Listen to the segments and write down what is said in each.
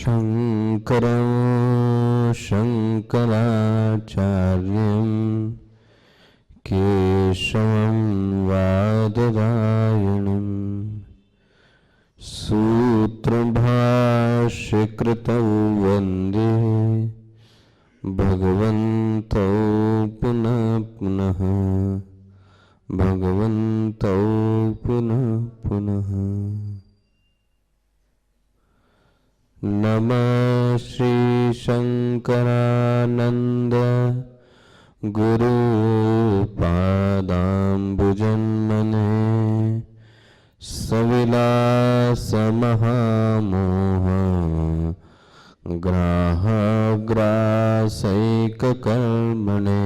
शङ्करं शङ्कराचार्यं केशवं वादरायणं सूत्रभाष्यकृतौ वन्दे भगवन्तौ पुनः पुनः भगवन्तौ पुनः पुनः। नमः श्री शंकरानंद गुरु पादाम्बुजन्मने सविलास महामोह ग्राहग्रासैककर्मणे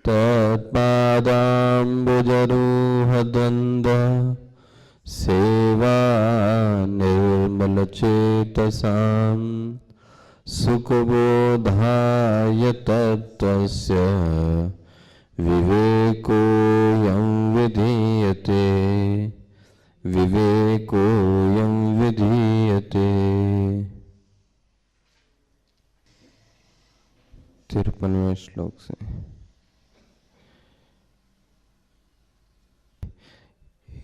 तत्पादाम्बुजरूहद्वन्द्व सेवा निर्मलचेतसां सुखबोधाय तत्त्वस्य विवेकोऽयं विधीयते विवेकोऽयं विधीयते। 53वें श्लोक से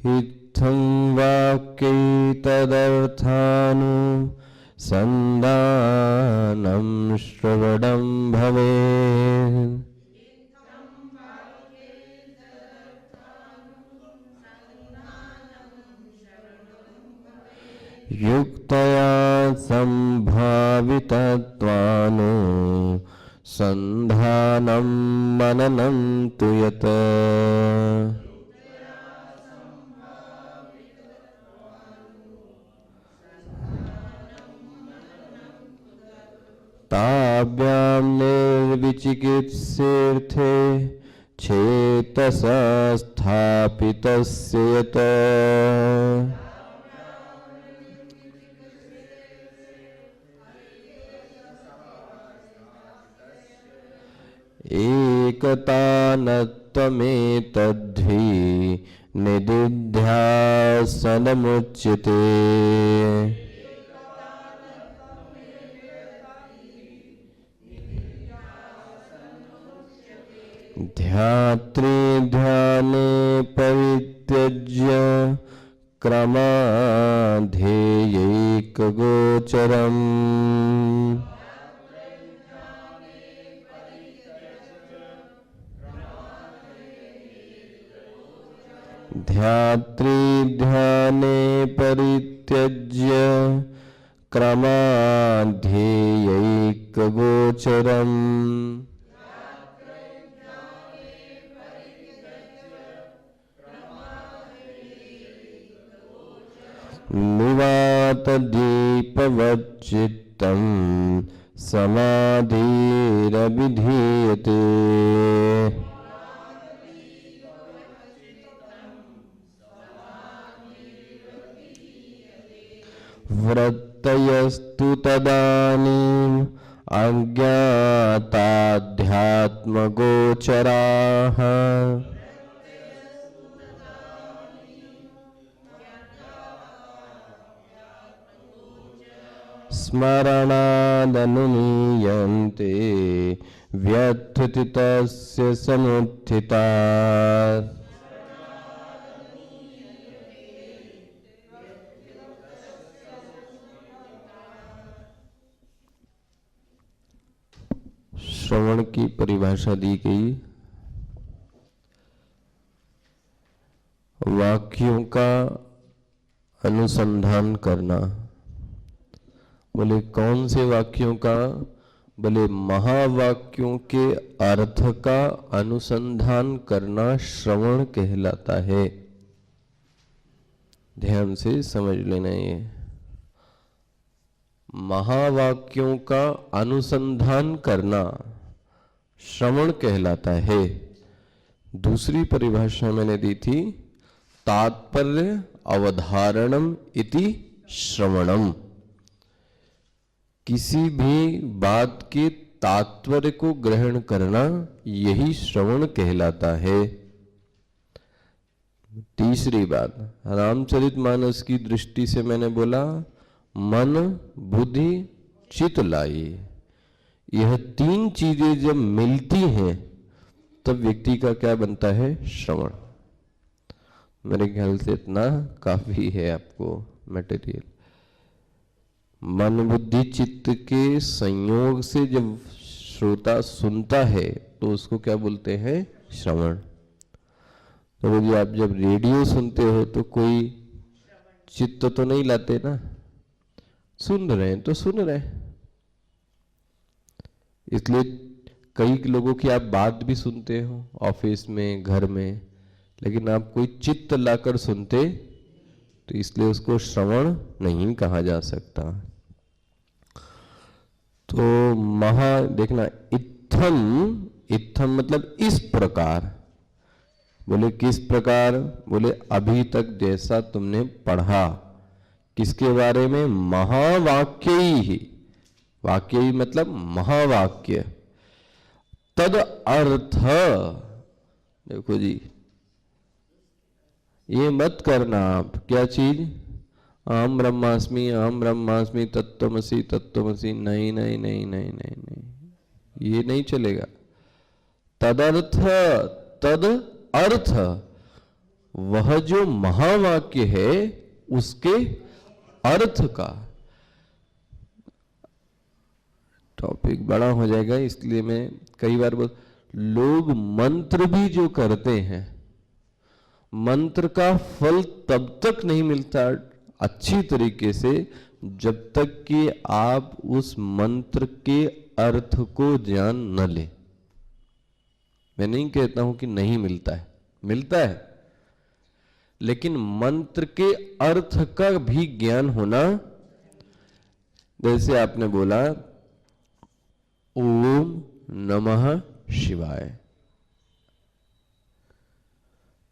इत्थं वाक्यैतदर्थानुसन्धानं श्रवणं भवेत्। युक्तया सम्भावितत्वानुसन्धानं मननं तु यत् ताभ्यां निर्विचिकित्सेऽर्थे चेतसा स्थापितस्य यत् एकतानत्वमेतद्धि निदिध्यासनमुच्यते। ध्यात्रे ध्याने परित्यज्य क्रमाध्येयैकगोचरम् ध्यात्रे ध्याने परित्यज्य क्रमाध्येयैकगोचरम् निवातदीपवच्चित्तं समाधिरभिधीयते। वृत्तयस्तु तदानीम् अज्ञाताध्यात्मगोचराः स्मरणादनुमीयन्ते व्यथितस्य समुत्थिताः। श्रवण की परिभाषा दी गई। वाक्यों का अनुसंधान करना। बोले कौन से वाक्यों का? बोले महावाक्यों के अर्थ का अनुसंधान करना श्रवण कहलाता है। ध्यान से समझ लेना। ये महावाक्यों का अनुसंधान करना श्रवण कहलाता है। दूसरी परिभाषा मैंने दी थी, तात्पर्य अवधारणम इति श्रवणम। किसी भी बात के तात्पर्य को ग्रहण करना यही श्रवण कहलाता है। तीसरी बात, रामचरितमानस की दृष्टि से मैंने बोला मन बुद्धि चित्त लाई। यह तीन चीजें जब मिलती हैं तब व्यक्ति का क्या बनता है? श्रवण। मेरे ख्याल से इतना काफी है आपको मटेरियल। मन बुद्धि चित्त के संयोग से जब श्रोता सुनता है तो उसको क्या बोलते हैं? श्रवण। तो बोलिए, आप जब रेडियो सुनते हो तो कोई चित्त तो नहीं लाते ना, सुन रहे हैं तो सुन रहे हैं। इसलिए कई लोगों की आप बात भी सुनते हो ऑफिस में, घर में, लेकिन आप कोई चित्त लाकर सुनते तो इसलिए उसको श्रवण नहीं कहा जा सकता। तो देखना, इत्थम मतलब इस प्रकार। बोले किस प्रकार? बोले अभी तक जैसा तुमने पढ़ा। किसके बारे में? महावाक्य ही। वाक्य ही मतलब महावाक्य। तद अर्थ, देखो जी, ये मत करना आप। क्या चीज? अहम ब्रह्मास्मि तत्त्वमसि तत्त्वमसि। नहीं नहीं नहीं नहीं नहीं नहीं, ये नहीं चलेगा। तदर्थ, तद अर्थ, वह जो महावाक्य है उसके अर्थ का। टॉपिक बड़ा हो जाएगा, इसलिए मैं कई बार लोग मंत्र भी जो करते हैं, मंत्र का फल तब तक नहीं मिलता अच्छी तरीके से जब तक कि आप उस मंत्र के अर्थ को जान न ले। मैं नहीं कहता हूं कि नहीं मिलता है, मिलता है, लेकिन मंत्र के अर्थ का भी ज्ञान होना। जैसे आपने बोला ओम नमः शिवाय,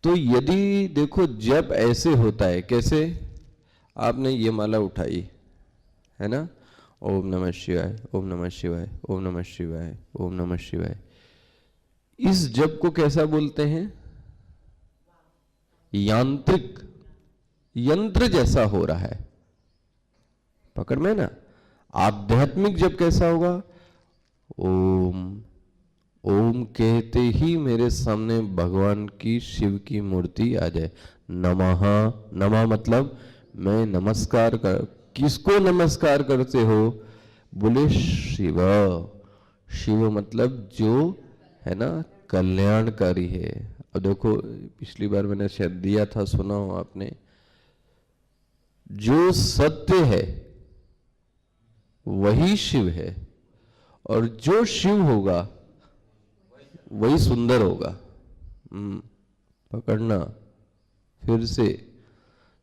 तो यदि देखो जब ऐसे होता है, कैसे? आपने ये माला उठाई है ना, ओम नमः शिवाय, ओम नमः शिवाय, ओम नमः शिवाय, ओम नमः शिवाय। इस जप को कैसा बोलते हैं? यांत्रिक, यंत्र जैसा हो रहा है, पकड़ में ना। आध्यात्मिक जप कैसा होगा? ओम, ओम कहते ही मेरे सामने भगवान की, शिव की मूर्ति आ जाए। नमः, नमः मतलब मैं नमस्कार कर। किसको नमस्कार करते हो? बोले शिव। शिव मतलब जो है ना कल्याणकारी है। अब देखो, पिछली बार मैंने शायद दिया था, सुना हो आपने, जो सत्य है वही शिव है, और जो शिव होगा वही सुंदर होगा। पकड़ना फिर से,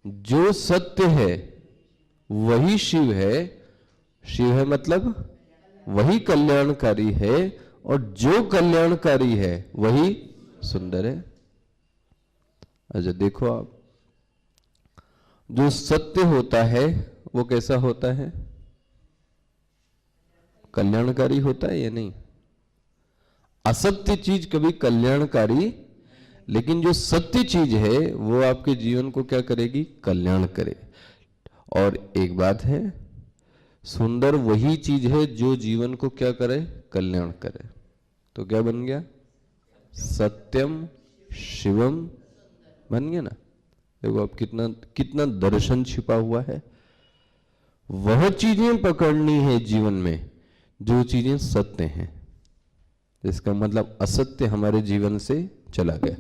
जो सत्य है वही शिव है। शिव है मतलब वही कल्याणकारी है, और जो कल्याणकारी है वही सुंदर है। अच्छा देखो आप, जो सत्य होता है वो कैसा होता है? कल्याणकारी होता है या नहीं? असत्य चीज कभी कल्याणकारी, लेकिन जो सत्य चीज है वो आपके जीवन को क्या करेगी? कल्याण करे। और एक बात है, सुंदर वही चीज है जो जीवन को क्या करे? कल्याण करे। तो क्या बन गया? सत्यम शिवम बन गया ना। देखो अब कितना कितना दर्शन छिपा हुआ है। वह चीजें पकड़नी है जीवन में जो चीजें सत्य हैं। इसका मतलब असत्य हमारे जीवन से चला गया।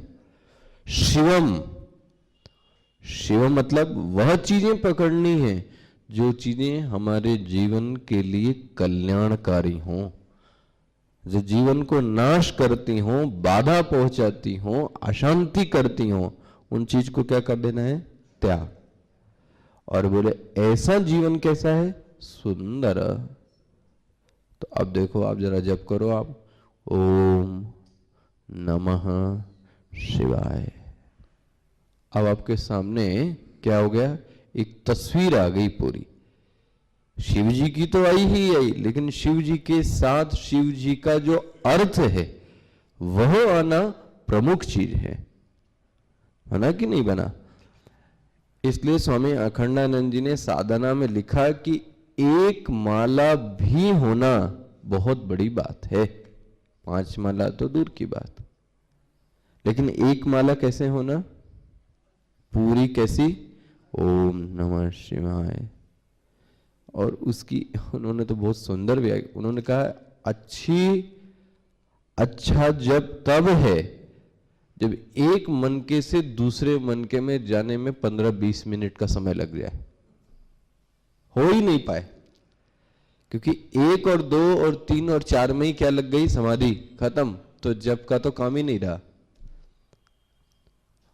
शिवम, शिव मतलब वह चीजें पकड़नी है जो चीजें हमारे जीवन के लिए कल्याणकारी हों, जो जीवन को नाश करती हों, बाधा पहुंचाती हों, अशांति करती हों, उन चीज को क्या कर देना है? त्याग। और बोले ऐसा जीवन कैसा है? सुंदर। तो अब देखो, आप जरा जप करो, आप ओम नमः शिवाय। अब आपके सामने क्या हो गया? एक तस्वीर आ गई पूरी। शिव जी की तो आई ही आई, लेकिन शिव जी के साथ शिव जी का जो अर्थ है वह आना प्रमुख चीज है। बना कि नहीं बना? इसलिए स्वामी अखंडानंद जी ने साधना में लिखा कि एक माला भी होना बहुत बड़ी बात है। 5 माला तो दूर की बात, लेकिन एक माला कैसे होना, पूरी कैसी, ओम नमः शिवाय। और उसकी उन्होंने तो बहुत सुंदर व्याख्या, उन्होंने कहा अच्छा जब तब है जब एक मनके से दूसरे मनके में जाने में 15-20 मिनट का समय लग जाए, हो ही नहीं पाए, क्योंकि 1 और 2 और 3 और 4 में ही क्या लग गई, समाधि खत्म, तो जब का तो काम ही नहीं रहा।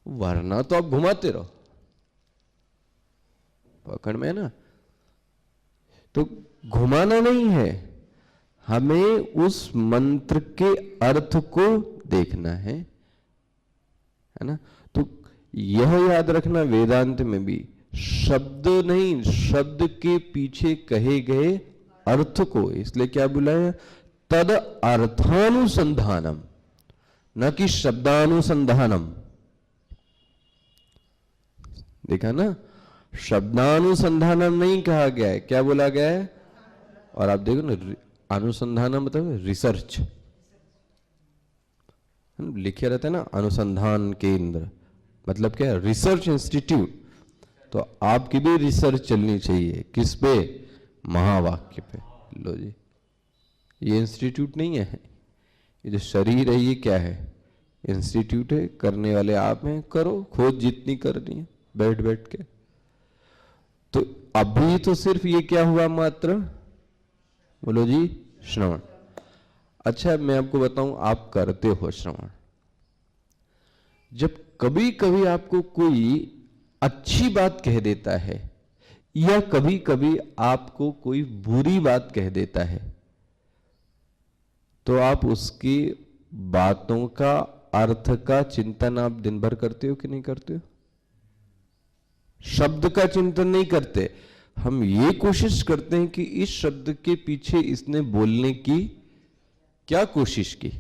वरना तो आप घुमाते रहो, पकड़ में है ना। तो घुमाना नहीं है, हमें उस मंत्र के अर्थ को देखना है ना। तो यह याद रखना, वेदांत में भी शब्द नहीं, शब्द के पीछे कहे गए अर्थ को, इसलिए क्या बुलाया, तद अर्थानुसंधानम, न कि शब्दानुसंधानम। देखा ना, शब्दानुसंधानम नहीं कहा गया है, क्या बोला गया है। और आप देखो ना, अनुसंधान मतलब रिसर्च, लिखे रहते हैं ना, अनुसंधान केंद्र मतलब क्या, रिसर्च इंस्टीट्यूट। तो आपकी भी रिसर्च चलनी चाहिए, किस पे, महावाक्य पे। लो जी, ये इंस्टीट्यूट नहीं है, ये जो शरीर है ये क्या है, इंस्टीट्यूट है, करने वाले आप हैं, करो, खोज जितनी करनी है बैठ बैठ के। तो अभी तो सिर्फ ये क्या हुआ मात्र, बोलो जी, श्रवण। अच्छा मैं आपको बताऊं, आप करते हो श्रवण, जब कभी कभी आपको कोई अच्छी बात कह देता है या कभी कभी आपको कोई बुरी बात कह देता है, तो आप उसकी बातों का अर्थ का चिंतन आप दिन भर करते हो कि नहीं करते हो। शब्द का चिंतन नहीं करते, हम ये कोशिश करते हैं कि इस शब्द के पीछे इसने बोलने की क्या कोशिश की,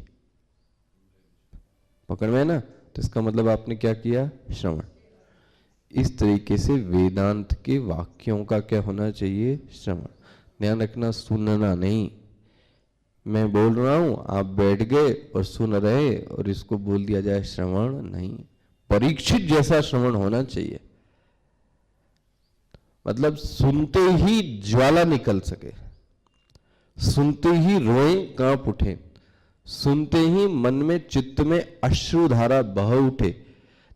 पकड़ में है ना। तो इसका मतलब आपने क्या किया, श्रवण। इस तरीके से वेदांत के वाक्यों का क्या होना चाहिए, श्रवण। ध्यान रखना, सुनना नहीं। मैं बोल रहा हूं, आप बैठ गए और सुन रहे और इसको बोल दिया जाए श्रवण नहीं, परीक्षित जैसा श्रवण होना चाहिए। मतलब सुनते ही ज्वाला निकल सके, सुनते ही रोए कांप उठे, सुनते ही मन में चित्त में अश्रुधारा बह उठे।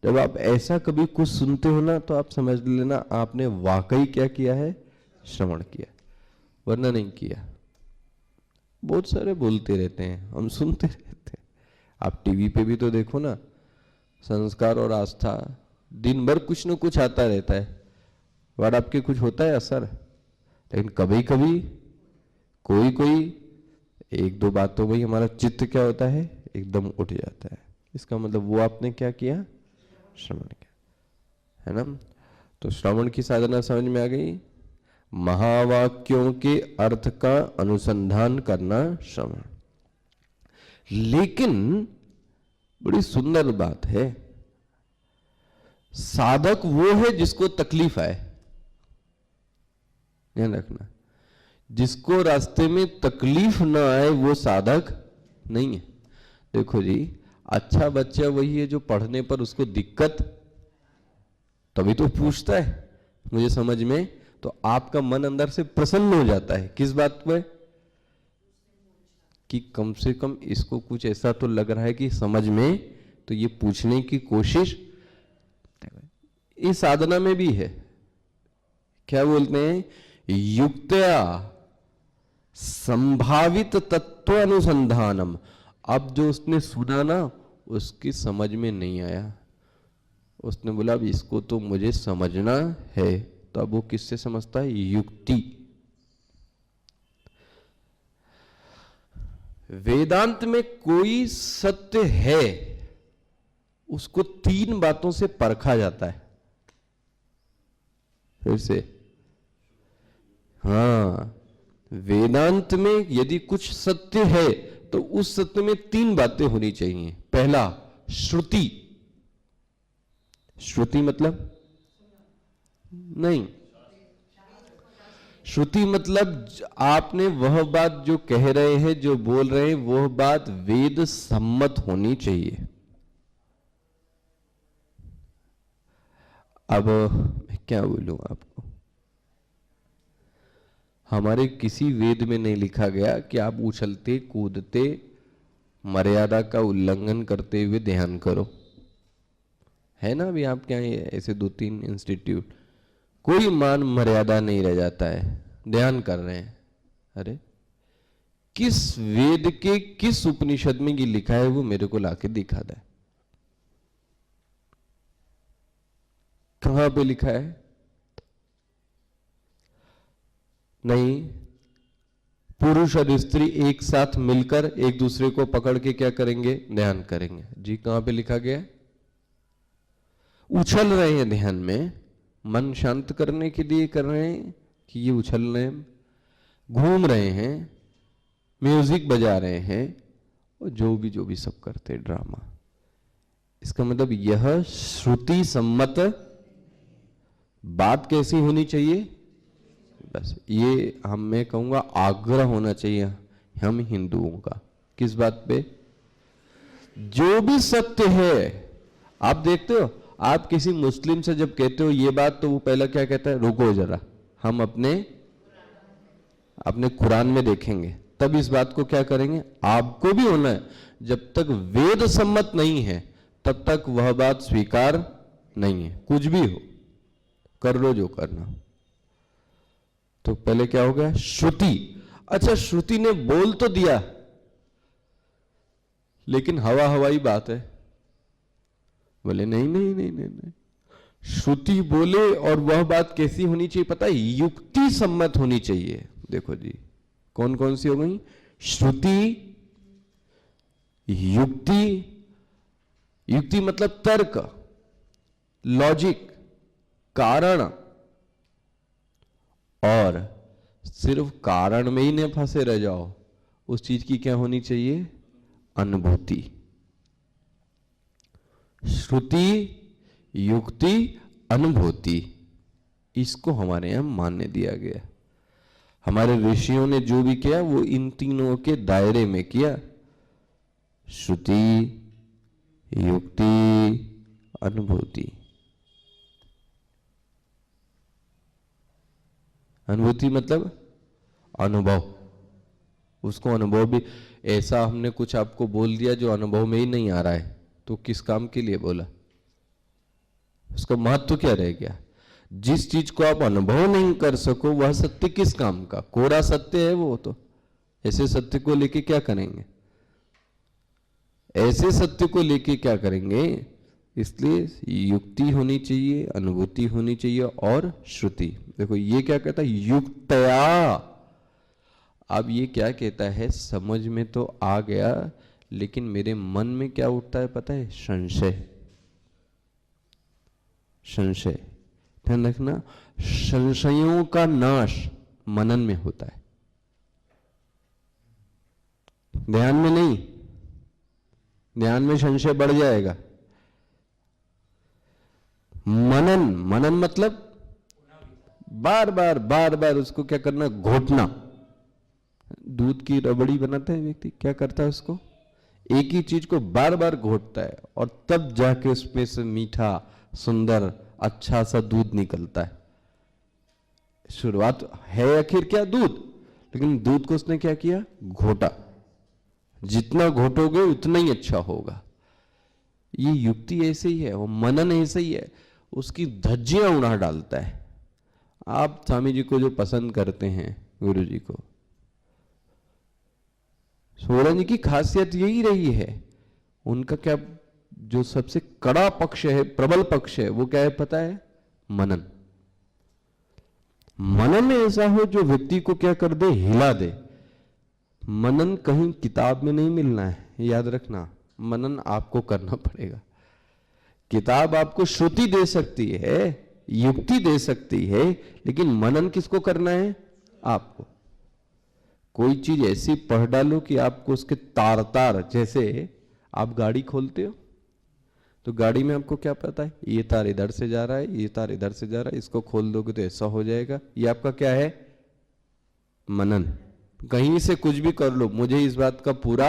जब आप ऐसा कभी कुछ सुनते हो ना, तो आप समझ लेना आपने वाकई क्या किया है, श्रवण किया, वरना नहीं किया। बहुत सारे बोलते रहते हैं, हम सुनते रहते हैं। आप टीवी पे भी तो देखो ना, संस्कार और आस्था दिन भर कुछ न कुछ आता रहता है, और आपके कुछ होता है असर। लेकिन कभी कभी कोई 1-2 बातों में हमारा चित्त क्या होता है, एकदम उठ जाता है। इसका मतलब वो आपने क्या किया, श्रवण किया, है ना। तो श्रवण की साधना समझ में आ गई। महावाक्यों के अर्थ का अनुसंधान करना श्रवण। लेकिन बड़ी सुंदर बात है, साधक वो है जिसको तकलीफ आए, ध्यान रखना। जिसको रास्ते में तकलीफ ना आए वो साधक नहीं है। देखो जी, अच्छा बच्चा वही है जो पढ़ने पर उसको दिक्कत, तभी तो पूछता है मुझे समझ में, तो आपका मन अंदर से प्रसन्न हो जाता है किस बात पे, कि कम से कम इसको कुछ ऐसा तो लग रहा है कि समझ में, तो ये पूछने की कोशिश। इस साधना में भी है, क्या बोलते हैं, युक्तया संभावित तत्व अनुसंधानम। अब जो उसने सुना ना, उसकी समझ में नहीं आया, उसने बोला अब इसको तो मुझे समझना है, तो अब वो किससे समझता है, युक्ति। वेदांत में कोई सत्य है उसको 3 बातों से परखा जाता है। फिर से, हाँ, वेदांत में यदि कुछ सत्य है तो उस सत्य में 3 बातें होनी चाहिए। पहला, श्रुति। श्रुति मतलब नहीं, श्रुति मतलब आपने वह बात जो कह रहे हैं, जो बोल रहे हैं, वह बात वेद सम्मत होनी चाहिए। अब मैं क्या बोलूं आपको, हमारे किसी वेद में नहीं लिखा गया कि आप उछलते कूदते मर्यादा का उल्लंघन करते हुए ध्यान करो, है ना। अभी आप क्या ऐसे 2-3 इंस्टीट्यूट, कोई मान मर्यादा नहीं रह जाता है, ध्यान कर रहे हैं। अरे किस वेद के किस उपनिषद में ये लिखा है, वो मेरे को लाके दिखा दे, कहां पे लिखा है? नहीं, पुरुष और स्त्री एक साथ मिलकर एक दूसरे को पकड़ के क्या करेंगे? ध्यान करेंगे। जी कहां पे लिखा गया है? उछल रहे हैं ध्यान में, मन शांत करने के लिए कर रहे हैं कि ये उछल रहे हैं, घूम रहे हैं, म्यूजिक बजा रहे हैं, और जो भी सब करते हैं ड्रामा। इसका मतलब यह श्रुति सम्मत बात कैसी होनी चाहिए? बस ये मैं कहूंगा आग्रह होना चाहिए हम हिंदुओं का। किस बात पे? जो भी सत्य है, आप देखते हो, आप किसी मुस्लिम से जब कहते हो ये बात, तो वो पहला क्या कहता है? रुको जरा, हम अपने कुरान में देखेंगे, तब इस बात को क्या करेंगे। आपको भी होना है, जब तक वेद सम्मत नहीं है तब तक वह बात स्वीकार नहीं है। कुछ भी हो, कर लो जो करना। तो पहले क्या हो गया? श्रुति। अच्छा, श्रुति ने बोल तो दिया, लेकिन हवा हवाई बात है। बोले नहीं नहीं नहीं नहीं नहीं, श्रुति बोले, और वह बात कैसी होनी चाहिए पता है? युक्ति सम्मत होनी चाहिए। देखो जी, कौन कौन सी हो गई? श्रुति, युक्ति। युक्ति मतलब तर्क, लॉजिक, कारण। और सिर्फ कारण में ही न फंसे रह जाओ, उस चीज की क्या होनी चाहिए? अनुभूति। श्रुति, युक्ति, अनुभूति, इसको हमारे यहां मान्य दिया गया। हमारे ऋषियों ने जो भी किया वो इन तीनों के दायरे में किया। श्रुति, युक्ति, अनुभूति। अनुभूति मतलब अनुभव। उसको अनुभव भी ऐसा हमने कुछ आपको बोल दिया जो अनुभव में ही नहीं आ रहा है, तो किस काम के लिए बोला? उसका महत्व क्या रह गया? जिस चीज को आप अनुभव नहीं कर सको वह सत्य किस काम का? कोरा सत्य है वो। तो ऐसे सत्य को लेके क्या करेंगे? ऐसे सत्य को लेके क्या करेंगे? इसलिए युक्ति होनी चाहिए, अनुभूति होनी चाहिए, और श्रुति। देखो ये क्या कहता है? युक्तया। अब ये क्या कहता है? समझ में तो आ गया, लेकिन मेरे मन में क्या उठता है पता है? संशय। संशय, ध्यान रखना, संशयों का नाश मनन में होता है, ध्यान में नहीं। ध्यान में संशय बढ़ जाएगा। मनन मतलब बार बार उसको क्या करना? घोटना। दूध की रबड़ी बनाता है व्यक्ति, क्या करता है? उसको एक ही चीज को बार बार घोटता है, और तब जाके उसमें से मीठा, सुंदर, अच्छा सा दूध निकलता है। शुरुआत है आखिर क्या? दूध। लेकिन दूध को उसने क्या किया? घोटा। जितना घोटोगे उतना ही अच्छा होगा। ये युक्ति ऐसे ही है, वो मनन ऐसे ही है, उसकी धज्जियां उड़ा डालता है। आप स्वामी जी को जो पसंद करते हैं, गुरु जी को, सोलन जी की खासियत यही रही है। उनका क्या जो सबसे कड़ा पक्ष है, प्रबल पक्ष है, वो क्या है पता है? मनन। मनन में ऐसा हो जो व्यक्ति को क्या कर दे? हिला दे। मनन कहीं किताब में नहीं मिलना है, याद रखना। मनन आपको करना पड़ेगा। किताब आपको श्रुति दे सकती है, युक्ति दे सकती है, लेकिन मनन किसको करना है? आपको। कोई चीज ऐसी पढ़ डालो कि आपको उसके तार तार, जैसे आप गाड़ी खोलते हो तो गाड़ी में आपको क्या पता है, ये तार इधर से जा रहा है, ये तार इधर से जा रहा है, इसको खोल दोगे तो ऐसा हो जाएगा। ये आपका क्या है, मनन। कहीं से कुछ भी कर लो, मुझे इस बात का पूरा,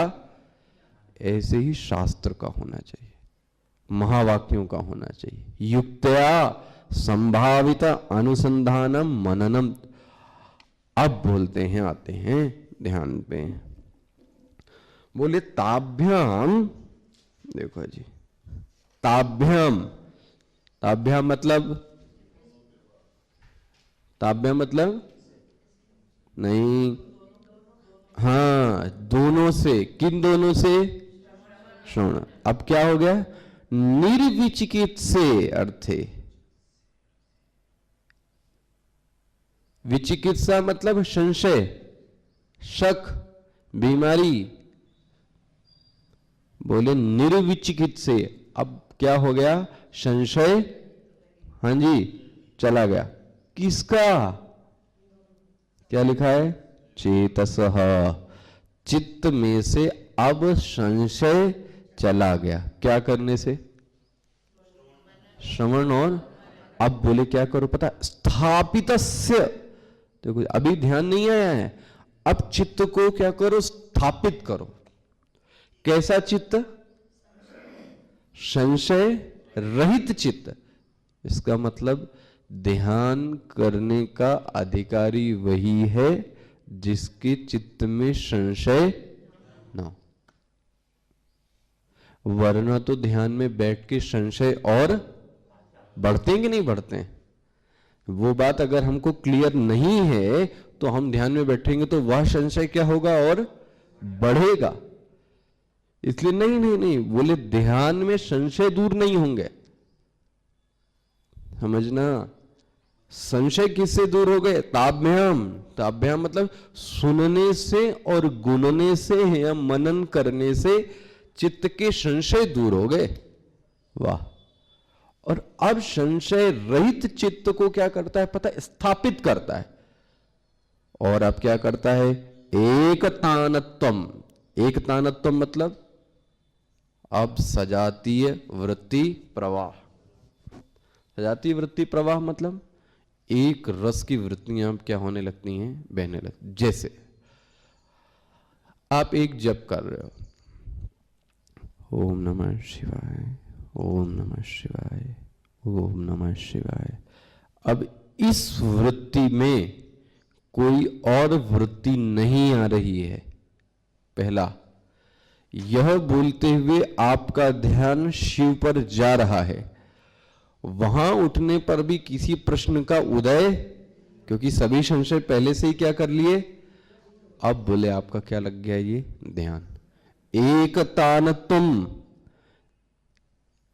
ऐसे ही शास्त्र का होना चाहिए, महावाक्यों का होना चाहिए। युक्तया संभावित अनुसंधानम मननम। अब बोलते हैं, आते हैं ध्यान पे, बोले ताभ्याम, देखो जी, ताभ्याम, ताभ्याम मतलब, ताभ्याम मतलब नहीं, हाँ दोनों से, किन दोनों से, श्रवण। अब क्या हो गया, निर्विचिकित्से अर्थे। विचिकित्सा मतलब संशय, शक, बीमारी। बोले निर्विचिकित्से, अब क्या हो गया, संशय, हाँ जी, चला गया। किसका, क्या लिखा है, चेतसः, चित्त में से अब संशय चला गया। क्या करने से, श्रवण। और अब बोले क्या करो पता, स्थापितस्य, देखो अभी ध्यान नहीं आया है, अब चित्त को क्या करो, स्थापित करो। कैसा चित्त, संशय रहित चित्त। इसका मतलब ध्यान करने का अधिकारी वही है जिसके चित्त में संशय ना हो, वरना तो ध्यान में बैठ के संशय और बढ़ते हैं कि नहीं बढ़ते हैं। वो बात अगर हमको क्लियर नहीं है तो हम ध्यान में बैठेंगे तो वह संशय क्या होगा, और बढ़ेगा। इसलिए नहीं नहीं नहीं बोले, ध्यान में संशय दूर नहीं होंगे, समझना। संशय किससे दूर हो गए, ताभ्याम। ताभ्याम मतलब सुनने से और गुनने से या मनन करने से चित्त के संशय दूर हो गए। वाह। और अब संशय रहित चित्त को क्या करता है पता है, स्थापित करता है। और अब क्या करता है, एक तानत्वम। एक तानत्वम मतलब अब सजातीय वृत्ति प्रवाह। सजातीय वृत्ति प्रवाह मतलब एक रस की वृत्तियां क्या होने लगती हैं, बहने लगती। जैसे आप एक जप कर रहे हो, ओम नमः शिवाय, ओम नमः शिवाय, ओम नमः शिवाय। अब इस वृत्ति में कोई और वृत्ति नहीं आ रही है। पहला, यह बोलते हुए आपका ध्यान शिव पर जा रहा है। वहां उठने पर भी किसी प्रश्न का उदय, क्योंकि सभी संशय पहले से ही क्या कर लिए। अब बोले आपका क्या लग गया, ये ध्यान। एक तानत्वम,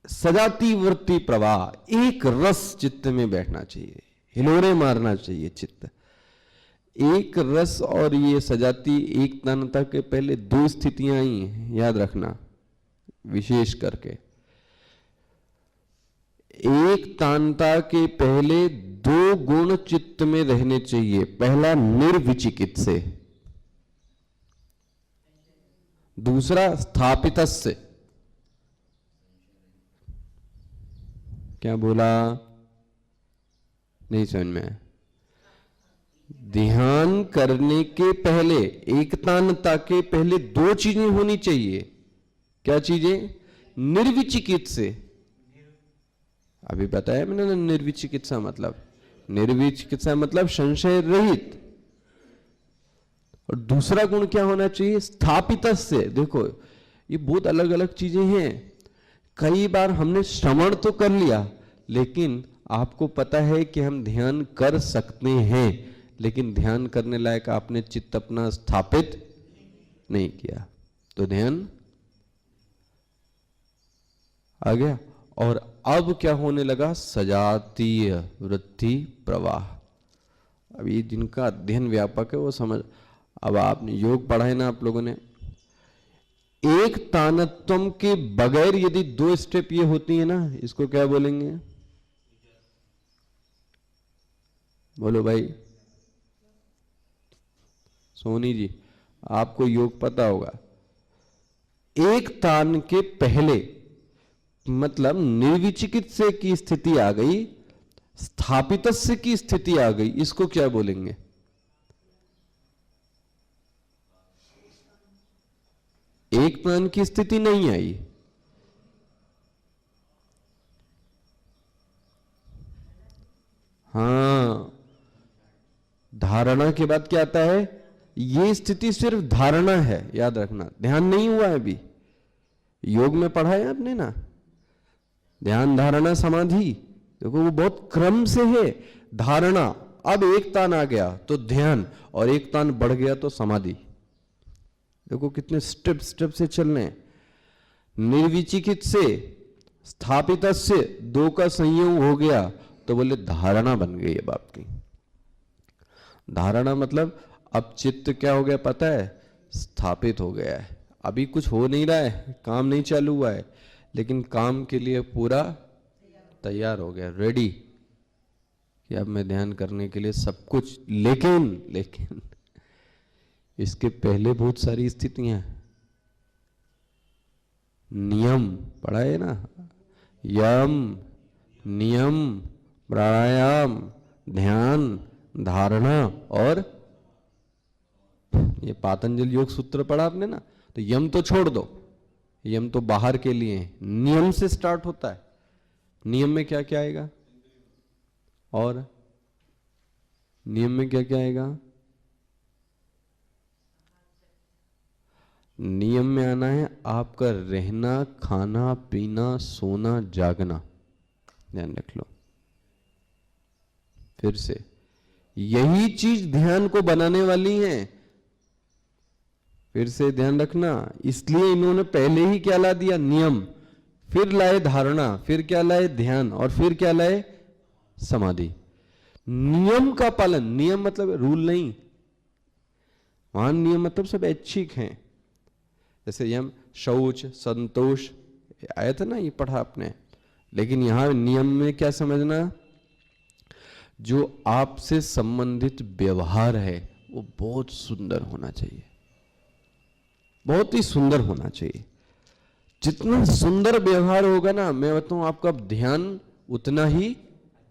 सजाती वृत्ति प्रवाह, एक रस चित्त में बैठना चाहिए, हिलोरे मारना चाहिए चित्त। एक रस और ये सजाती एक तानता के पहले दो स्थितियां आई हैं, याद रखना विशेष करके। एक तानता के पहले दो गुण चित्त में रहने चाहिए। पहला निर्विचिकित्से, दूसरा स्थापितस्य। क्या बोला, नहीं समझ में। ध्यान करने के पहले, एकतानता के पहले दो चीजें होनी चाहिए। क्या चीजें, निर्विचिकित्से। अभी बताया मैंने ना, निर्विचिकित्सा मतलब, निर्विचिकित्सा मतलब संशय रहित। और दूसरा गुण क्या होना चाहिए, स्थापितस्य। देखो ये बहुत अलग अलग चीजें हैं। कई बार हमने श्रवण तो कर लिया, लेकिन आपको पता है कि हम ध्यान कर सकते हैं, लेकिन ध्यान करने लायक आपने चित्त अपना स्थापित नहीं किया, तो ध्यान आ गया। और अब क्या होने लगा, सजातीय वृत्ति प्रवाह। अब ये जिनका अध्ययन व्यापक है वो समझ। अब आपने योग पढ़ा है ना आप लोगों ने, एक तानत्वम के बगैर यदि दो स्टेप ये होती है ना, इसको क्या बोलेंगे, बोलो भाई। सोनी जी आपको योग पता होगा। एक तान के पहले मतलब निर्विचिकित्से की स्थिति आ गई, स्थापितस्य की स्थिति आ गई, इसको क्या बोलेंगे? एक प्राण की स्थिति नहीं आई। हाँ, धारणा के बाद क्या आता है? ये स्थिति सिर्फ धारणा है, याद रखना, ध्यान नहीं हुआ है अभी। योग में पढ़ा है आपने ना, ध्यान धारणा समाधि, देखो वो बहुत क्रम से है। धारणा, अब एक तान आ गया तो ध्यान, और एक तान बढ़ गया तो समाधि। देखो कितने स्टेप स्टेप से चल रहे हैं। निर्विचिकित्से स्थापितस्य, दो का संयोग हो गया तो बोले धारणा बन गई अब आपकी। धारणा मतलब अब चित्त क्या हो गया पता है? स्थापित हो गया है। अभी कुछ हो नहीं रहा है, काम नहीं चालू हुआ है, लेकिन काम के लिए पूरा तैयार हो गया, रेडी कि अब मैं ध्यान करने के लिए सब कुछ। लेकिन इसके पहले बहुत सारी स्थितियां, नियम पढ़ा है ना, यम, नियम, प्राणायाम, ध्यान, धारणा, और ये पातंजलि योग सूत्र पढ़ा आपने ना, तो यम तो छोड़ दो, यम तो बाहर के लिए है, नियम से स्टार्ट होता है। नियम में क्या क्या आएगा? और नियम में क्या क्या आएगा? नियम में आना है आपका रहना, खाना, पीना, सोना, जागना, ध्यान रख लो। फिर से यही चीज ध्यान को बनाने वाली है। फिर से ध्यान रखना, इसलिए इन्होंने पहले ही क्या ला दिया? नियम, फिर लाए धारणा, फिर क्या लाए? ध्यान, और फिर क्या लाए? समाधि। नियम का पालन, नियम मतलब रूल नहीं, वहां नियम मतलब सब ऐच्छिक हैं। जैसे यम, शौच, संतोष आया था ना, ये पढ़ा आपने। लेकिन यहां नियम में क्या समझना? जो आपसे संबंधित व्यवहार है वो बहुत सुंदर होना चाहिए, बहुत ही सुंदर होना चाहिए। जितना सुंदर व्यवहार होगा ना, मैं बताऊं आपका ध्यान उतना ही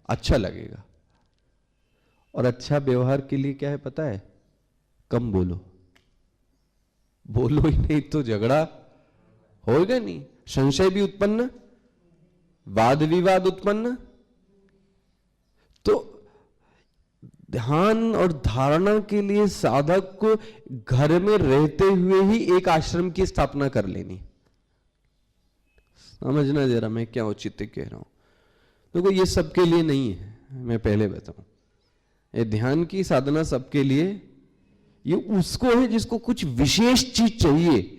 अच्छा लगेगा। और अच्छा व्यवहार के लिए क्या है पता है? कम बोलो, बोलो ही नहीं तो झगड़ा होगा नहीं, संशय भी उत्पन्न, वाद विवाद उत्पन्न। तो ध्यान और धारणा के लिए साधक को घर में रहते हुए ही एक आश्रम की स्थापना कर लेनी। समझना जरा मैं क्या औचित्य कह रहा हूं। देखो ये सबके लिए नहीं है, मैं पहले बताऊं, ये ध्यान की साधना सबके लिए, ये उसको है जिसको कुछ विशेष चीज चाहिए।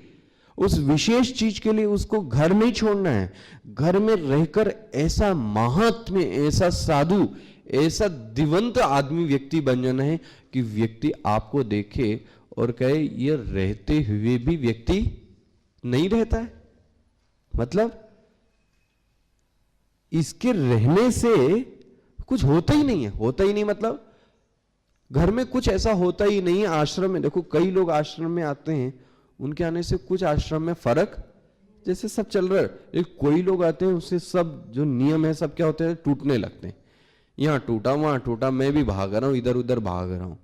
उस विशेष चीज के लिए उसको घर नहीं छोड़ना है, घर में रहकर ऐसा महात्म्य, ऐसा साधु, ऐसा दिवंत आदमी, व्यक्ति बन जाना है कि व्यक्ति आपको देखे और कहे ये रहते हुए भी व्यक्ति नहीं रहता है। मतलब इसके रहने से कुछ होता ही नहीं है, होता ही नहीं मतलब घर में कुछ ऐसा होता ही नहीं है। आश्रम में देखो, कई लोग आश्रम में आते हैं, उनके आने से कुछ आश्रम में फर्क, जैसे सब चल रहा है, कोई लोग आते हैं उससे सब जो नियम है सब क्या होते हैं? टूटने लगते हैं। यहां टूटा, वहां टूटा, मैं भी भाग रहा हूं, इधर उधर भाग रहा हूं।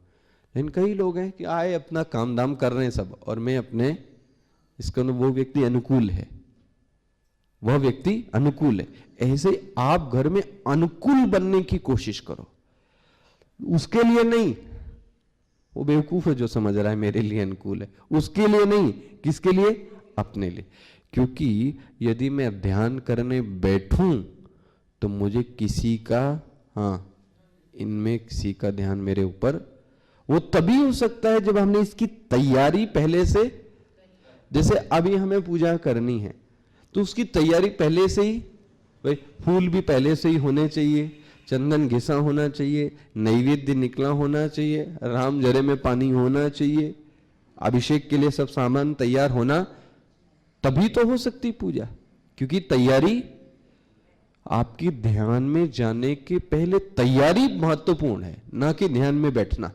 लेकिन कई लोग हैं कि आए अपना काम दाम कर रहे हैं सब, और मैं अपने इसको, वो व्यक्ति अनुकूल है, वह व्यक्ति अनुकूल है। ऐसे आप घर में अनुकूल बनने की कोशिश करो, उसके लिए नहीं, वो बेवकूफ है जो समझ रहा है मेरे लिए अनुकूल है, उसके लिए नहीं, किसके लिए? अपने लिए। क्योंकि यदि मैं ध्यान करने बैठूं तो मुझे किसी का, हाँ, इनमें किसी का ध्यान मेरे ऊपर, वो तभी हो सकता है जब हमने इसकी तैयारी पहले से, जैसे अभी हमें पूजा करनी है तो उसकी तैयारी पहले से ही, भाई फूल भी पहले से ही होने चाहिए, चंदन घिसा होना चाहिए, नैवेद्य निकला होना चाहिए, राम जरे में पानी होना चाहिए, अभिषेक के लिए सब सामान तैयार होना, तभी तो हो सकती पूजा। क्योंकि तैयारी आपकी ध्यान में जाने के पहले, तैयारी महत्वपूर्ण है, ना कि ध्यान में बैठना।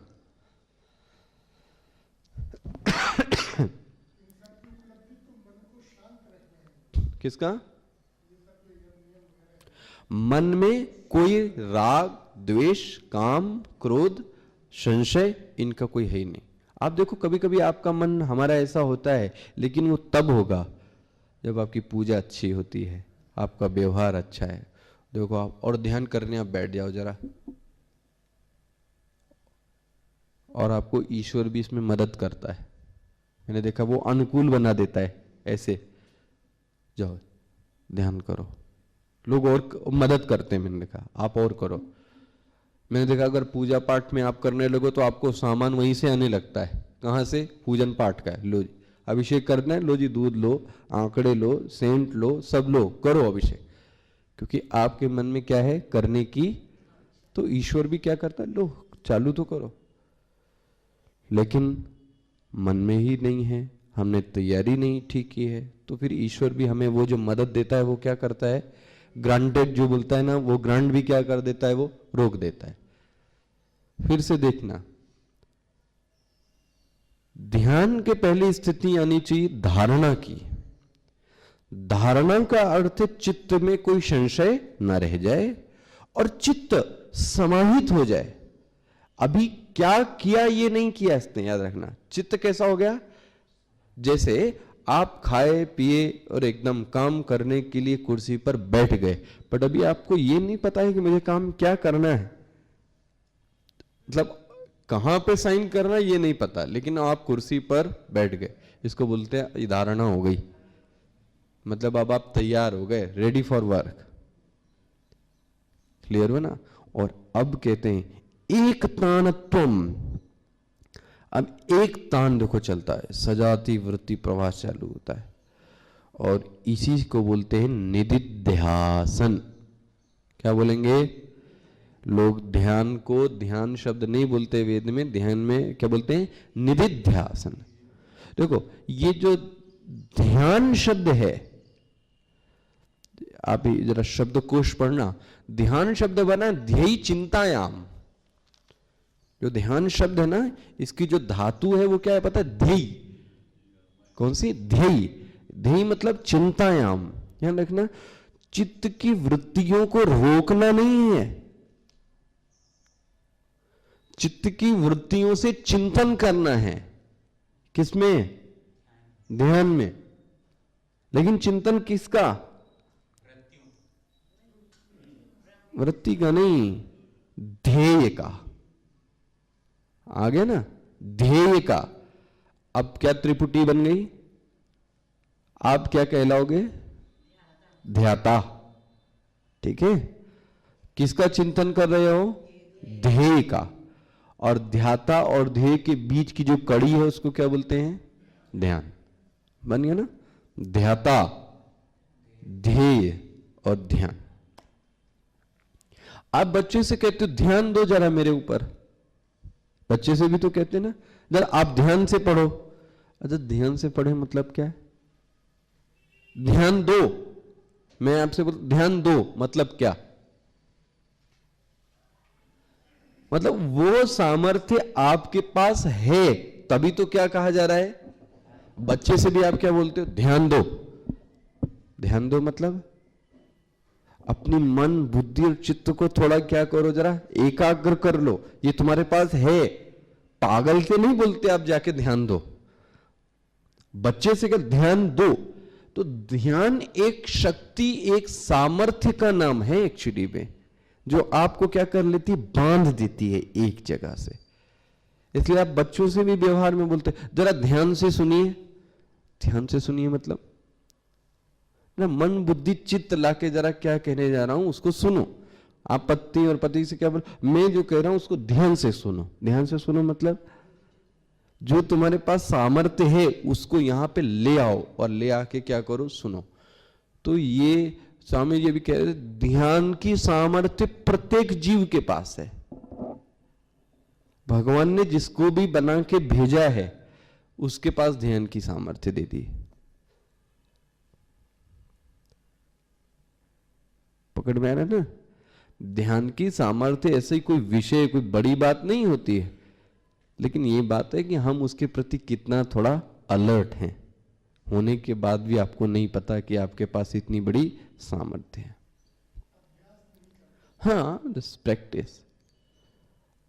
किसका? मन में कोई राग, द्वेष, काम, क्रोध, संशय इनका कोई है ही नहीं। आप देखो कभी कभी आपका मन हमारा ऐसा होता है, लेकिन वो तब होगा जब आपकी पूजा अच्छी होती है, आपका व्यवहार अच्छा है। देखो आप और ध्यान करने आप बैठ जाओ जरा, और आपको ईश्वर भी इसमें मदद करता है। मैंने देखा वो अनुकूल बना देता है, ऐसे जाओ ध्यान करो। लोग और मदद करते हैं, मैंने देखा आप और करो। मैंने देखा अगर पूजा पाठ में आप करने लगो तो आपको सामान वहीं से आने लगता है। कहाँ से? पूजन पाठ का है। लो जी अभिषेक करना है, लो जी दूध लो, आंकड़े लो, सेंट लो, सब लो, करो अभिषेक। क्योंकि आपके मन में क्या है करने की, तो ईश्वर भी क्या करता है, लो चालू तो करो। लेकिन मन में ही नहीं है, हमने तैयारी नहीं ठीक की है, तो फिर ईश्वर भी हमें वो जो मदद देता है वो क्या करता है, ग्रांटेड जो बोलता है ना, वो ग्रांट भी क्या कर देता है, वो रोक देता है। फिर से देखना, ध्यान के पहली स्थिति आनी चाहिए धारणा की। धारणा का अर्थ चित्त में कोई संशय न रह जाए और चित्त समाहित हो जाए। अभी क्या किया ये नहीं किया, इसने याद रखना। चित्त कैसा हो गया, जैसे आप खाए पिए और एकदम काम करने के लिए कुर्सी पर बैठ गए, बट अभी आपको ये नहीं पता है कि मुझे काम क्या करना है, मतलब कहां पे साइन करना ये नहीं पता, लेकिन आप कुर्सी पर बैठ गए। इसको बोलते हैं धारणा हो गई, मतलब अब आप तैयार हो गए, रेडी फॉर वर्क। क्लियर हुआ ना। और अब कहते हैं एक तानत्वम। अब एक तान देखो चलता है, सजाती वृत्ति प्रवाह चालू होता है, और इसी को बोलते हैं निदिध्यासन। क्या बोलेंगे लोग? ध्यान को ध्यान शब्द नहीं बोलते वेद में, ध्यान में क्या बोलते हैं, निदिध्यासन। देखो ये जो ध्यान शब्द है, आप जरा शब्दकोश पढ़ना, ध्यान शब्द बना ध्येय चिंतायाम। जो ध्यान शब्द है ना, इसकी जो धातु है वो क्या है पता है, ध्येय। कौन सी? ध्येय। ध्येय मतलब चिंतायाम। ध्यान रखना, चित्त की वृत्तियों को रोकना नहीं है, चित्त की वृत्तियों से चिंतन करना है। किसमें? ध्यान में। लेकिन चिंतन किसका? वृत्ति का नहीं, ध्येय का। आ गया ना, ध्येय का। अब क्या त्रिपुटी बन गई? आप क्या कहलाओगे? ध्याता। ठीक है, किसका चिंतन कर रहे हो? ध्येय का। और ध्याता और ध्येय के बीच की जो कड़ी है उसको क्या बोलते हैं? ध्यान। बन गया ना, ध्याता, ध्येय और ध्यान। आप बच्चे से कहते हो ध्यान दो जरा मेरे ऊपर, बच्चे से भी तो कहते हैं ना, जरा आप ध्यान से पढ़ो। अच्छा ध्यान से पढ़े मतलब क्या है? ध्यान दो, मैं आपसे बोल ध्यान दो मतलब क्या? मतलब वो सामर्थ्य आपके पास है, तभी तो क्या कहा जा रहा है। बच्चे से भी आप क्या बोलते हो? ध्यान दो। ध्यान दो मतलब अपनी मन बुद्धि और चित्त को थोड़ा क्या करो, जरा एकाग्र कर लो। ये तुम्हारे पास है, पागल के नहीं बोलते आप जाके ध्यान दो। बच्चे से क्या ध्यान दो, तो ध्यान एक शक्ति, एक सामर्थ्य का नाम है एक्चुअली में, जो आपको क्या कर लेती है, बांध देती है एक जगह से। इसलिए आप बच्चों से भी व्यवहार में बोलते जरा ध्यान से सुनिए। ध्यान से सुनिए मतलब ना, मन बुद्धि चित्त लाके जरा क्या कहने जा रहा हूं उसको सुनो। आप पत्नी और पति से क्या बोल, मैं जो कह रहा हूं उसको ध्यान से सुनो। ध्यान से सुनो मतलब जो तुम्हारे पास सामर्थ्य है उसको यहां पे ले आओ, और ले आके क्या करो, सुनो। तो ये स्वामी जी भी कह रहे, ध्यान की सामर्थ्य प्रत्येक जीव के पास है। भगवान ने जिसको भी बना के भेजा है उसके पास ध्यान की सामर्थ्य दे दी। पकड़ में आ रहा है ना? ध्यान की सामर्थ्य ऐसे ही कोई विषय, कोई बड़ी बात नहीं होती है, लेकिन ये बात है कि हम उसके प्रति कितना थोड़ा अलर्ट हैं। होने के बाद भी आपको नहीं पता कि आपके पास इतनी बड़ी सामर्थ्य है। हाँ, दिस प्रैक्टिस।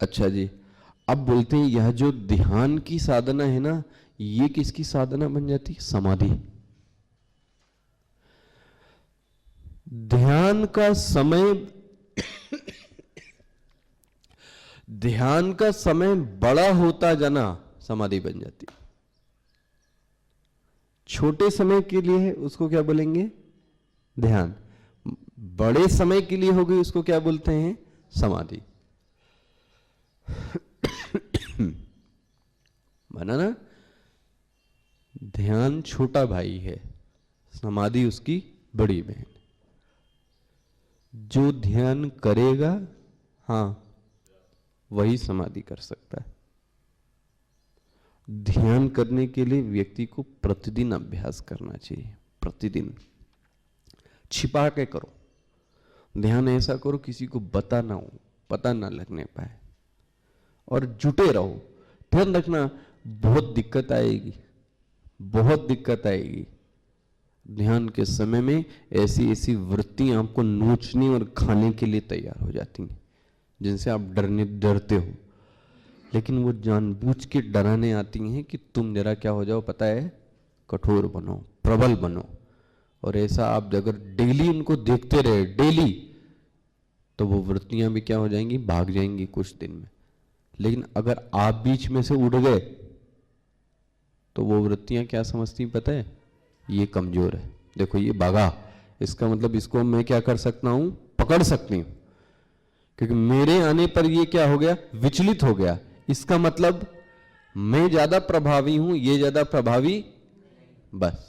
अच्छा जी, अब बोलते हैं यह जो ध्यान की साधना है ना, ये किसकी साधना बन जाती है? समाधि। ध्यान का समय ध्यान का समय बड़ा होता जाना समाधि बन जाती है। छोटे समय के लिए है उसको क्या बोलेंगे? ध्यान। बड़े समय के लिए हो गई उसको क्या बोलते हैं? समाधि। माना ना, ध्यान छोटा भाई है, समाधि उसकी बड़ी बहन। जो ध्यान करेगा, हाँ, वही समाधि कर सकता है। ध्यान करने के लिए व्यक्ति को प्रतिदिन अभ्यास करना चाहिए। प्रतिदिन छिपा के करो ध्यान, ऐसा करो किसी को पता ना हो, पता ना लगने पाए, और जुटे रहो। ध्यान रखना, बहुत दिक्कत आएगी, बहुत दिक्कत आएगी। ध्यान के समय में ऐसी ऐसी वृत्तियां आपको नोचने और खाने के लिए तैयार हो जाती हैं, जिनसे आप डरते हो, लेकिन वो जानबूझ के डराने आती हैं कि तुम जरा क्या हो जाओ, पता है, कठोर बनो, प्रबल बनो। और ऐसा आप अगर डेली उनको देखते रहे, डेली, तो वो वृत्तियां भी क्या हो जाएंगी? भाग जाएंगी कुछ दिन में। लेकिन अगर आप बीच में से उड़ गए तो वो वृत्तियां क्या समझती, पता है? ये कमजोर है, देखो ये भागा, इसका मतलब इसको मैं क्या कर सकता हूं? पकड़ सकती हूं, क्योंकि मेरे आने पर ये क्या हो गया? विचलित हो गया। इसका मतलब मैं ज्यादा प्रभावी हूं, ये ज्यादा प्रभावी, बस,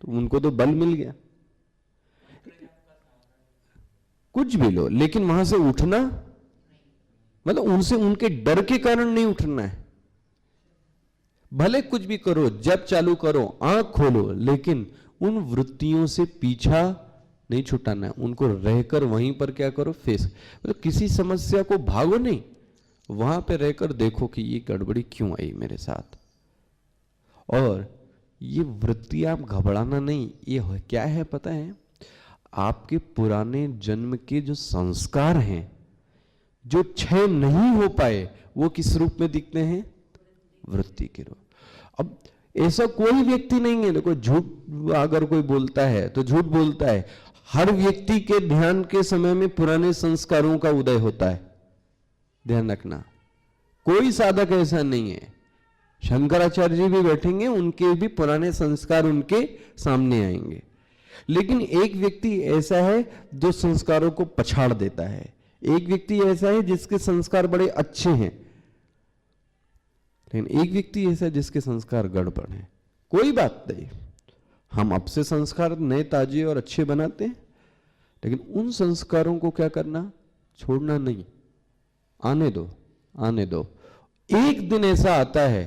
तो उनको तो बल मिल गया। कुछ भी लो, लेकिन वहां से उठना, मतलब उनसे, उनके डर के कारण नहीं उठना है। भले कुछ भी करो, जब चालू करो, आंख खोलो, लेकिन उन वृत्तियों से पीछा नहीं छुटाना है। उनको रहकर वहीं पर क्या करो? फेस। मतलब किसी समस्या को भागो नहीं, वहां पे रहकर देखो कि ये गड़बड़ी क्यों आई मेरे साथ। और ये वृत्ति आप घबराना नहीं, ये क्या है पता है? आपके पुराने जन्म के जो संस्कार हैं, जो क्षय नहीं हो पाए, वो किस रूप में दिखते हैं? वृत्ति के रूप। अब ऐसा कोई व्यक्ति नहीं है, देखो, झूठ अगर कोई बोलता है तो झूठ बोलता है। हर व्यक्ति के ध्यान के समय में पुराने संस्कारों का उदय होता है, ध्यान रखना। कोई साधक ऐसा नहीं है। शंकराचार्य जी भी बैठेंगे, उनके भी पुराने संस्कार उनके सामने आएंगे। लेकिन एक व्यक्ति ऐसा है जो संस्कारों को पछाड़ देता है, एक व्यक्ति ऐसा है जिसके संस्कार बड़े अच्छे हैं, लेकिन एक व्यक्ति ऐसा है जिसके संस्कार गड़बड़ हैं। कोई बात नहीं, हम अब से संस्कार नए ताजे और अच्छे बनाते हैं, लेकिन उन संस्कारों को क्या करना? छोड़ना नहीं, आने दो, आने दो। एक दिन ऐसा आता है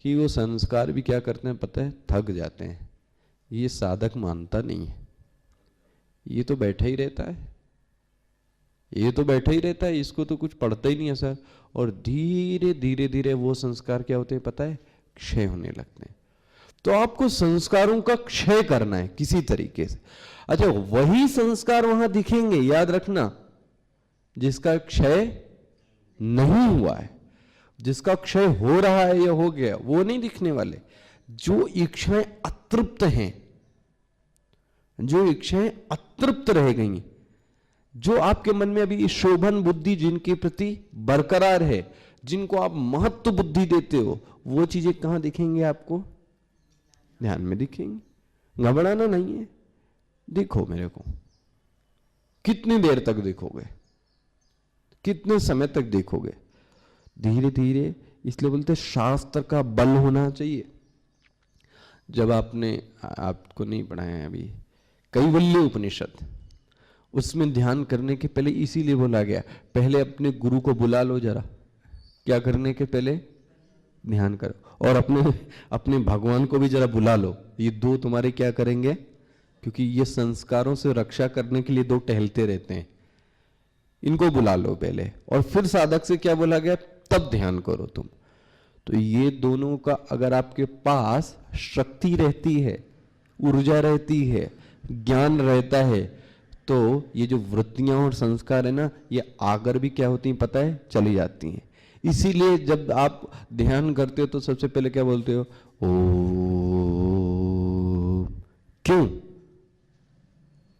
कि वो संस्कार भी क्या करते हैं पता है? थक जाते हैं। ये साधक मानता नहीं है, ये तो बैठा ही रहता है, ये तो बैठा ही रहता है, इसको तो कुछ पढ़ता ही नहीं है सर। और धीरे धीरे धीरे वो संस्कार क्या होते हैं पता है? क्षय होने लगते हैं। तो आपको संस्कारों का क्षय करना है किसी तरीके से। अच्छा, वही संस्कार वहां दिखेंगे, याद रखना, जिसका क्षय नहीं हुआ है। जिसका क्षय हो रहा है या हो गया, वो नहीं दिखने वाले। जो इच्छाएं अतृप्त हैं, जो इच्छाएं अतृप्त रह गई, जो आपके मन में अभी शोभन बुद्धि जिनके प्रति बरकरार है, जिनको आप महत्व बुद्धि देते हो, वो चीजें कहां दिखेंगे आपको? ध्यान में दिखेंगे। घबराना नहीं है, देखो मेरे को। कितनी देर तक देखोगे? कितने समय तक देखोगे? धीरे धीरे। इसलिए बोलते शास्त्र का बल होना चाहिए। जब आपको नहीं पढ़ाया है अभी कैवल्य उपनिषद, उसमें ध्यान करने के पहले इसीलिए बोला गया, पहले अपने गुरु को बुला लो जरा। क्या करने के पहले? ध्यान करो। और अपने भगवान को भी जरा बुला लो। ये दो तुम्हारे क्या करेंगे? क्योंकि ये संस्कारों से रक्षा करने के लिए दो टहलते रहते हैं। इनको बुला लो पहले, और फिर साधक से क्या बोला गया? तब ध्यान करो तुम। तो ये दोनों का अगर आपके पास शक्ति रहती है, ऊर्जा रहती है, ज्ञान रहता है, तो ये जो वृत्तियां और संस्कार है ना, ये आकर भी क्या होती हैं पता है, चली जाती हैं। इसीलिए जब आप ध्यान करते हो तो सबसे पहले क्या बोलते हो, ओ। क्यों?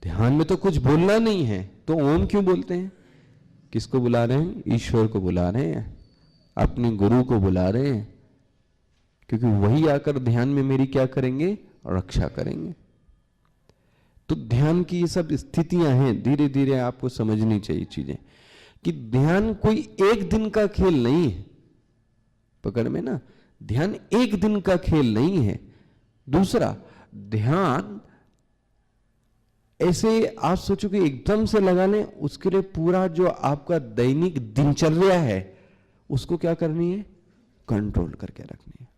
ध्यान में तो कुछ बोलना नहीं है, तो ओम क्यों बोलते हैं? किसको बुला रहे हैं? ईश्वर को बुला रहे हैं, अपने गुरु को बुला रहे हैं, क्योंकि वही आकर ध्यान में मेरी क्या करेंगे, रक्षा करेंगे। तो ध्यान की ये सब स्थितियां हैं, धीरे धीरे आपको समझनी चाहिए चीजें, कि ध्यान कोई एक दिन का खेल नहीं है। पकड़ में ना, ध्यान एक दिन का खेल नहीं है। दूसरा, ध्यान ऐसे आप सोचो कि एकदम से लगा लें, उसके लिए पूरा जो आपका दैनिक दिनचर्या है उसको क्या करनी है, कंट्रोल करके रखनी है।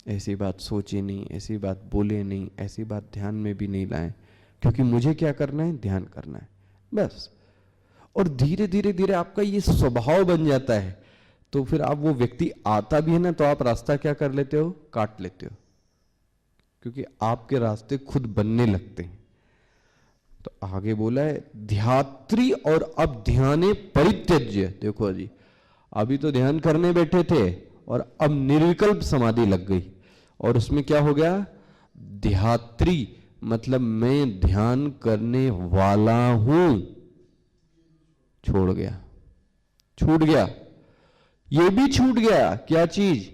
ऐसी बात सोचे नहीं, ऐसी बात बोले नहीं, ऐसी बात ध्यान में भी नहीं लाएं, क्योंकि मुझे क्या करना है, ध्यान करना है बस। और धीरे धीरे धीरे आपका ये स्वभाव बन जाता है, तो फिर आप वो व्यक्ति आता भी है ना, तो आप रास्ता क्या कर लेते हो, काट लेते हो, क्योंकि आपके रास्ते खुद बनने लगते हैं। तो आगे बोला है ध्यात्री और अब ध्याने परित्यज्य। देखो जी, अभी तो ध्यान करने बैठे थे और अब निर्विकल्प समाधि लग गई, और उसमें क्या हो गया, ध्यात्री मतलब मैं ध्यान करने वाला हूं, छोड़ गया, छूट गया। ये भी छूट गया, क्या चीज,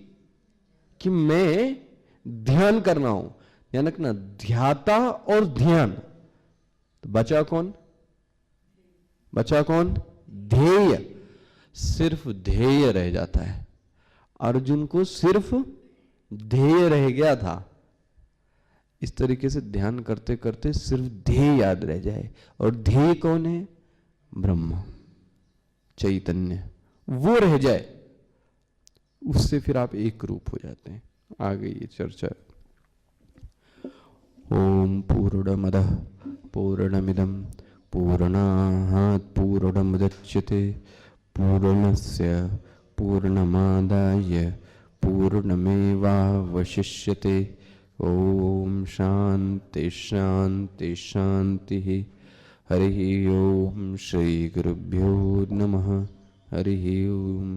कि मैं ध्यान करना हूं। ध्यान रखना, ध्याता और ध्यान, तो बचा कौन, बचा कौन, ध्येय। सिर्फ ध्येय रह जाता है। अर्जुन को सिर्फ ध्येय रह गया था। इस तरीके से ध्यान करते करते सिर्फ ध्येय याद रह जाए, और ध्येय कौन है, ब्रह्म चैतन्य, वो रह जाए, उससे फिर आप एक रूप हो जाते हैं। आगे ये चर्चा। ओम पूर्णमदः पूर्णमिदं पूर्णात् पूर्णमुदच्यते पूर्णस्य पूर्णमादाय पूर्णमेवावशिष्यते। ओम शांति शांति शांति। हरि ओम श्री गुरुभ्यो नमः। हरि ओम।